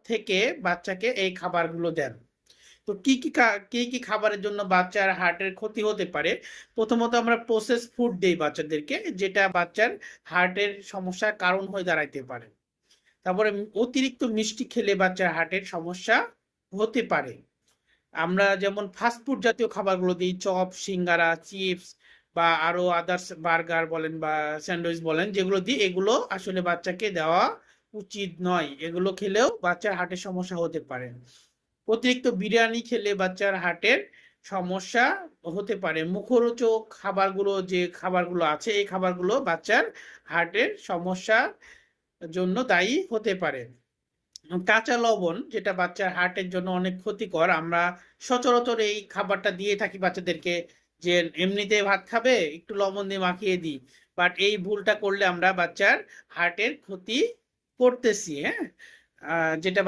থেকে বাচ্চাকে এই খাবারগুলো দেন। তো কি কি খাবারের জন্য বাচ্চার হার্টের ক্ষতি হতে পারে? প্রথমত আমরা প্রসেস ফুড দেই বাচ্চাদেরকে, যেটা বাচ্চার হার্টের সমস্যার কারণ হয়ে দাঁড়াইতে পারে। তারপরে অতিরিক্ত মিষ্টি খেলে বাচ্চার হার্টের সমস্যা হতে পারে। আমরা যেমন ফাস্টফুড জাতীয় খাবারগুলো দিই, চপ, সিঙ্গারা, চিপস বা আরো আদার্স, বার্গার বলেন বা স্যান্ডউইচ বলেন, যেগুলো দিই, এগুলো আসলে বাচ্চাকে দেওয়া উচিত নয়। এগুলো খেলেও বাচ্চার হার্টের সমস্যা হতে পারে। অতিরিক্ত বিরিয়ানি খেলে বাচ্চার হার্টের সমস্যা হতে পারে। মুখরোচক খাবারগুলো, যে খাবারগুলো আছে, এই খাবারগুলো বাচ্চার হার্টের সমস্যার জন্য দায়ী হতে পারে। কাঁচা লবণ, যেটা বাচ্চার হার্টের জন্য অনেক ক্ষতিকর, আমরা সচরাচর এই খাবারটা দিয়ে থাকি বাচ্চাদেরকে, যে এমনিতে ভাত খাবে একটু লবণ দিয়ে মাখিয়ে দিই, বাট এই ভুলটা করলে আমরা বাচ্চার হার্টের ক্ষতি করতেছি। হ্যাঁ, যেটা